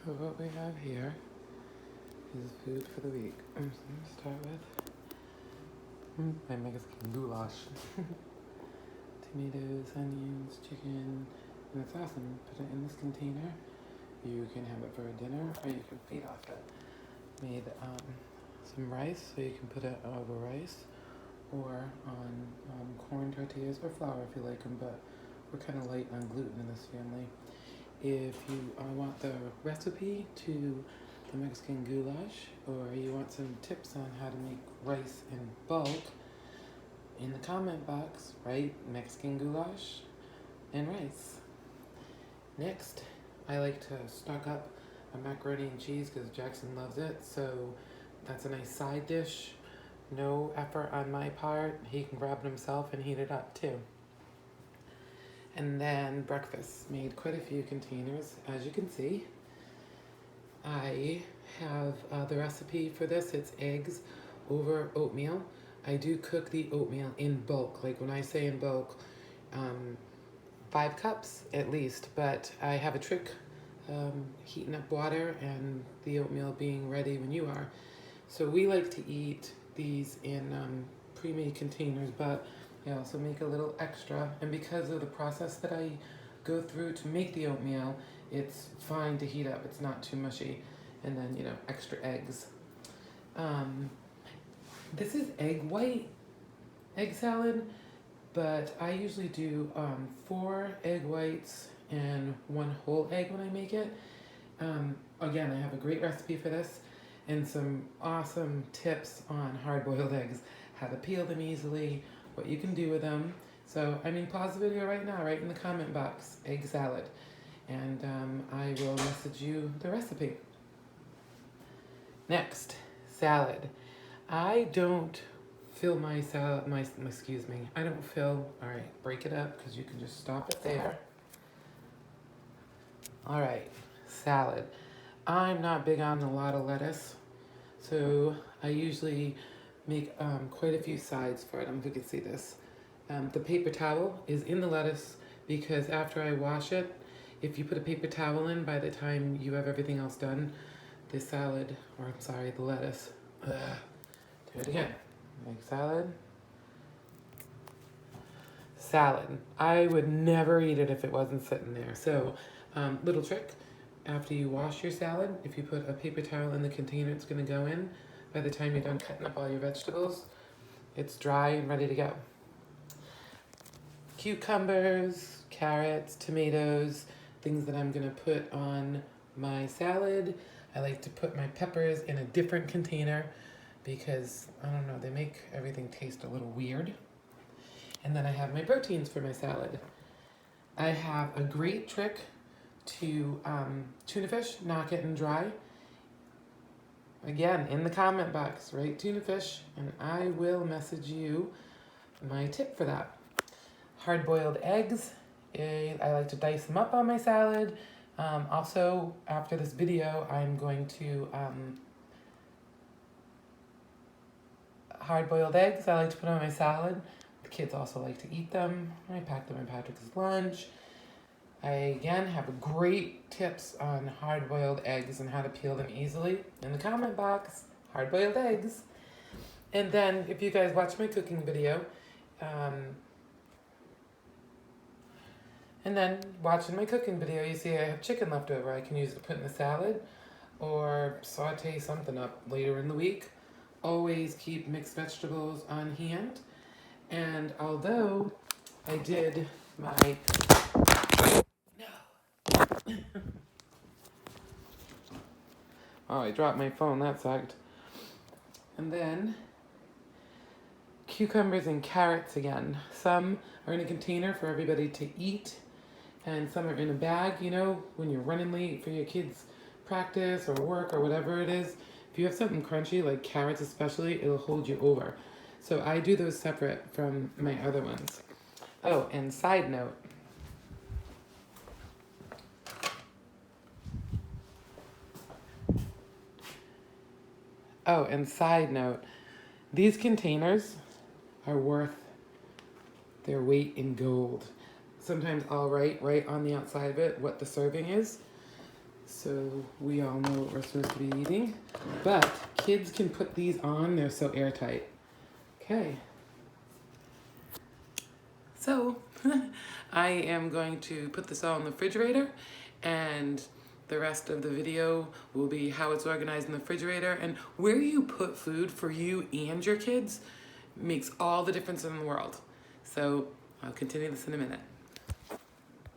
So what we have here is food for the week. So I'm gonna start with my Mexican goulash. Tomatoes, onions, chicken, and it's awesome. Put it in this container. You can have it for a dinner or you can feed off it. Made some rice, so you can put it over rice or on corn tortillas or flour if you like them, but we're kind of light on gluten in this family. If you want the recipe to the Mexican goulash, or you want some tips on how to make rice in bulk, in the comment box, write Mexican goulash and rice. Next, I like to stock up on macaroni and cheese because Jackson loves it, so that's a nice side dish. No effort on my part. He can grab it himself and heat it up too. And then breakfast. Made quite a few containers, as you can see. I have the recipe for this. It's eggs over oatmeal. I do cook the oatmeal in bulk. Like when I say in bulk, 5 cups at least. But I have a trick, heating up water and the oatmeal being ready when you are. So we like to eat these in pre-made containers, but I also make a little extra. And because of the process that I go through to make the oatmeal, it's fine to heat up. It's not too mushy. And then, extra eggs. This is egg salad, but I usually do 4 egg whites and 1 whole egg when I make it. Again, I have a great recipe for this and some awesome tips on hard-boiled eggs, how to peel them easily, what you can do with them. So, pause the video right now, right in the comment box, egg salad, and I will message you the recipe. Next, salad. I don't fill my salad, I don't fill, all right, break it up because you can just stop it there. All right, salad. I'm not big on a lot of lettuce, so I usually make quite a few sides for it. I don't know if you can see this. The paper towel is in the lettuce because after I wash it, if you put a paper towel in, by the time you have everything else done, the lettuce. Do it again. Make salad. Salad. I would never eat it if it wasn't sitting there. So, little trick. After you wash your salad, if you put a paper towel in the container it's going to go in, by the time you're done cutting up all your vegetables, it's dry and ready to go. Cucumbers, carrots, tomatoes, things that I'm going to put on my salad. I like to put my peppers in a different container because, I don't know, they make everything taste a little weird. And then I have my proteins for my salad. I have a great trick to tuna fish, knock it and dry. Again, in the comment box, write tuna fish, and I will message you my tip for that. Hard-boiled eggs, I like to dice them up on my salad. Also, after this video, I'm going to hard-boiled eggs. I like to put on my salad. The kids also like to eat them. I pack them in Patrick's lunch. I, again, have great tips on hard-boiled eggs and how to peel them easily in the comment box. Hard-boiled eggs. And then, if you guys watch my cooking video, you see I have chicken left over. I can use it to put in the salad or saute something up later in the week. Always keep mixed vegetables on hand. And although I did my... Oh, I dropped my phone. That sucked. And then cucumbers and carrots again. Some are in a container for everybody to eat, and some are in a bag, when you're running late for your kids' practice or work or whatever it is. If you have something crunchy, like carrots especially, it'll hold you over. So I do those separate from my other ones. Oh, and side note. These containers are worth their weight in gold. Sometimes I'll write right on the outside of it what the serving is. So we all know what we're supposed to be eating, but kids can put these on, they're so airtight. Okay. So I am going to put this all in the refrigerator, and the rest of the video will be how it's organized in the refrigerator. And where you put food for you and your kids makes all the difference in the world. So I'll continue this in a minute.